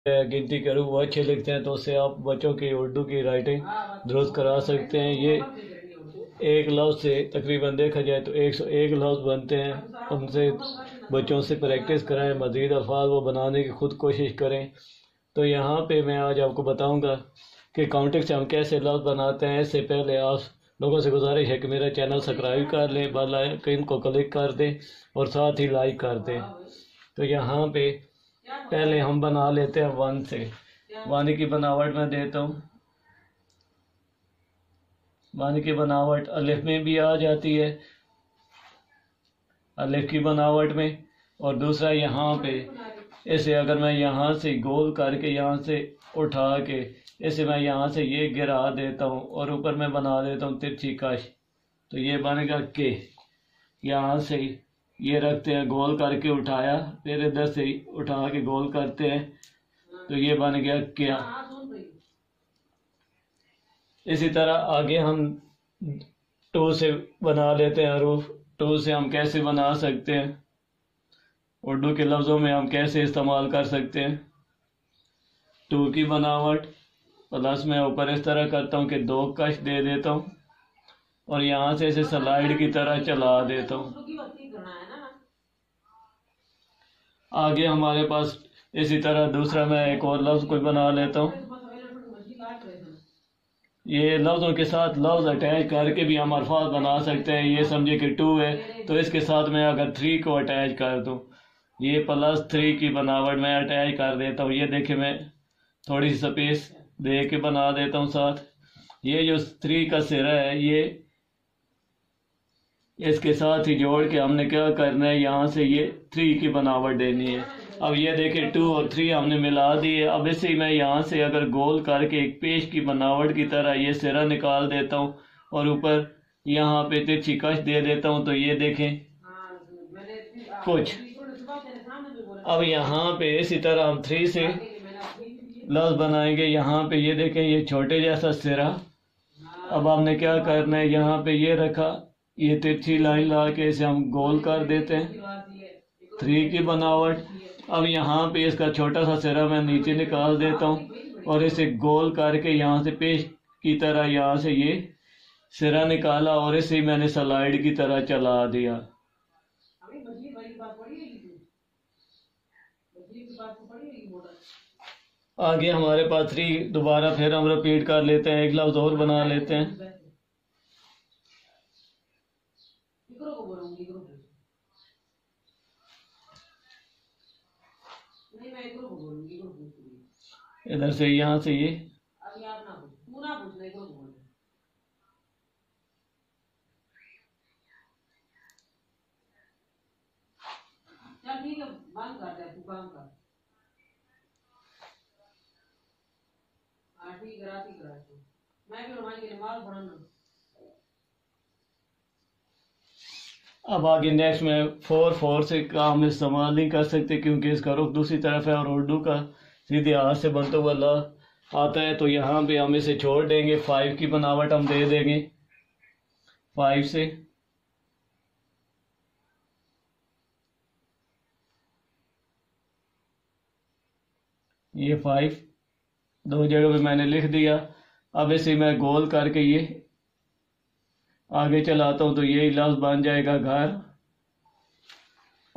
गिनती करूँ वो अच्छे लिखते हैं, तो उससे आप बच्चों की उर्दू की राइटिंग दुरुस्त करा सकते हैं। ये एक लफ्ज़ से तकरीबन देखा जाए तो 101 लफ्ज़ बनते हैं। उनसे बच्चों से प्रैक्टिस कराएं, मज़ीद अल्फाज वो बनाने की खुद कोशिश करें। तो यहाँ पे मैं आज आपको बताऊँगा कि काउंटिंग से हम कैसे लफ्ज़ बनाते हैं। इससे पहले आप लोगों से गुजारिश है कि मेरा चैनल सब्सक्राइब कर लें, बेल आइकन को क्लिक कर दें और साथ ही लाइक कर दें। तो यहाँ पे पहले हम बना लेते हैं वन से। वन की बनावट में देता हूँ। वन की बनावट अलिफ में भी आ जाती है, अलिफ की बनावट में। और दूसरा यहाँ पे इसे अगर मैं यहाँ से गोल करके यहाँ से उठा के इसे मैं यहाँ से ये गिरा देता हूँ और ऊपर मैं बना देता हूँ तिरछी कश, तो ये बनेगा के। यहाँ से ये रखते हैं, गोल करके उठाया, फिर इधर से उठा के गोल करते हैं, तो ये बन गया क्या। इसी तरह आगे हम टू से बना लेते हैं हरूफ। टू से हम कैसे बना सकते हैं, उर्दू के लफ्ज़ों में हम कैसे इस्तेमाल कर सकते हैं। टू की बनावट प्लस में ऊपर इस तरह करता हूँ कि दो कश दे देता हूँ और यहाँ से इसे स्लाइड की तरह चला देता हूँ। आगे हमारे पास इसी तरह दूसरा मैं एक और लफ्ज़ कोई बना लेता हूँ। ये लफ्ज़ों के साथ लफ्ज़ अटैच करके भी हम अल्फाज बना सकते हैं। ये समझे कि टू है तो इसके साथ मैं अगर थ्री को अटैच कर दूँ, ये प्लस थ्री की बनावट मैं अटैच कर देता हूँ। ये देखिए मैं थोड़ी सी स्पेस दे के बना देता हूँ साथ। ये जो थ्री का सिरा है ये इसके साथ ही जोड़ के हमने क्या करना है, यहाँ से ये थ्री की बनावट देनी है। अब ये देखिए टू और थ्री हमने मिला दिए। अब इसे मैं यहाँ से अगर गोल करके एक पेश की बनावट की तरह ये सिरा निकाल देता हूँ और ऊपर यहाँ पे तिरछी कश दे देता हूँ, तो ये देखें कुछ। अब यहाँ पे इसी तरह हम थ्री से लफ्ज़ बनाएंगे। यहाँ पे ये देखें ये छोटे जैसा सिरा। अब हमने क्या करना है, यहाँ पे ये रखा, ये तिरछी लाइन ला के इसे हम गोल कर देते हैं, थ्री की बनावट। अब यहाँ पे इसका छोटा सा सिरा मैं नीचे निकाल देता हूँ और इसे गोल करके यहाँ से पेश की तरह यहाँ से ये सिरा निकाला और इसे मैंने स्लाइड की तरह चला दिया। आगे हमारे पास थ्री दोबारा फिर हम रिपीट कर लेते हैं, एक लफ्ज़ और बना लेते हैं। इधर से यहाँ से ये ठीक है, बंद कर दे, तू काम कर। ठीक है, मैं भी रोमांच के नमाज पढ़ना। अब आगे नेक्स्ट में फोर से काम इस्तेमाल नहीं कर सकते क्योंकि इसका रुख दूसरी तरफ है और उर्दू का सीधे हाथ से बनता हुआ ला आता है, तो यहाँ पे हम इसे छोड़ देंगे। फाइव की बनावट हम दे देंगे। फाइव से ये फाइव दो जगह पे मैंने लिख दिया। अब इसे मैं गोल करके ये आगे चलाता हूँ तो यही लफ्ज़ बन जाएगा घर।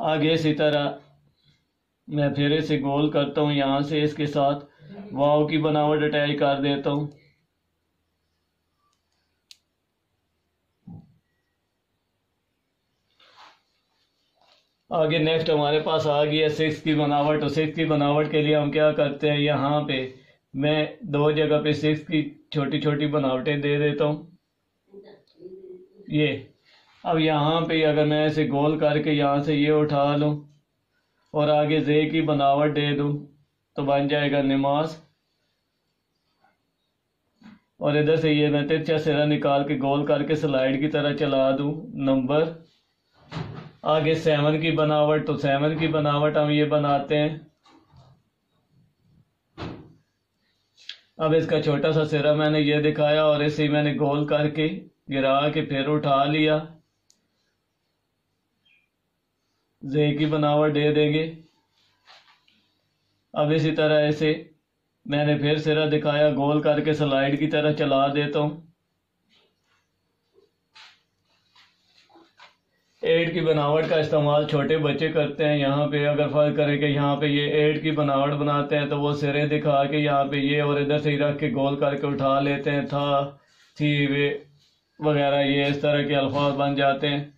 आगे इसी तरह मैं फिर इसे गोल करता हूँ, यहाँ से इसके साथ वाव की बनावट अटैच कर देता हूँ। आगे नेक्स्ट हमारे पास आ गई है सिक्स की बनावट। तो सिक्स की बनावट के लिए हम क्या करते हैं, यहाँ पे मैं दो जगह पे सिक्स की छोटी छोटी बनावटें दे देता हूँ। ये अब यहाँ पे अगर मैं इसे गोल करके यहाँ से ये उठा लूँ और आगे जे की बनावट दे दूँ तो बन जाएगा नमाज। और इधर से ये मैं तिरछा सिरा निकाल के गोल करके स्लाइड की तरह चला दूँ नंबर। आगे सेवन की बनावट, तो सेवन की बनावट हम ये बनाते हैं। अब इसका छोटा सा सिरा मैंने ये दिखाया और इसे मैंने गोल करके गिरा के फिर उठा लिया। जे की बनावट दे देंगे। अब इसी तरह ऐसे मैंने फिर सिरा दिखाया, गोल करके स्लाइड की तरह चला देता हूँ। 8 की बनावट का इस्तेमाल छोटे बच्चे करते हैं। यहाँ पे अगर फर्क करें कि यहाँ पे ये 8 की बनावट बनाते हैं तो वो सिरे दिखा के यहाँ पे ये और इधर से ही रख के गोल करके उठा लेते हैं, था, थी, वे वगैरह, ये इस तरह के अल्फाज बन जाते हैं।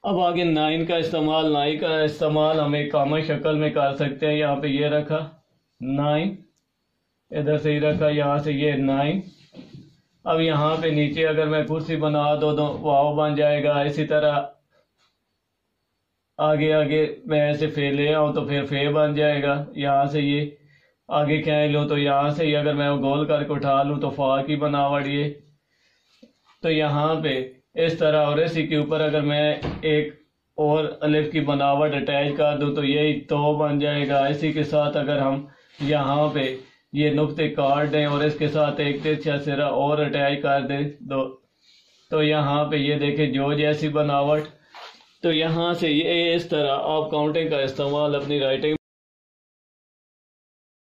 अब आगे 9 का इस्तेमाल हम एक कॉमन शक्ल में कर सकते हैं। यहाँ पे ये रखा 9, इधर से ही रखा, यहाँ से ये 9। अब यहाँ पे नीचे अगर मैं कुर्सी बना दो तो वाव बन जाएगा। इसी तरह आगे आगे मैं ऐसे फे ले आऊँ तो फिर फे बन जाएगा। यहाँ से ये आगे खींच लो तो यहाँ से ही अगर मैं गोल करके उठा लूँ तो फा की बनावट ये। तो यहाँ पे इस तरह, और इसी के ऊपर अगर मैं एक और अलिफ की बनावट अटैच कर दूं तो यही तो बन जाएगा। इसी के साथ अगर हम यहाँ पे ये नुक्ते काट दें और इसके साथ एक तिरछा सिरा और अटैच कर दें तो यहाँ पे ये देखें जो जैसी बनावट। तो यहाँ से ये इस तरह आप काउंटिंग का इस्तेमाल अपनी राइटिंग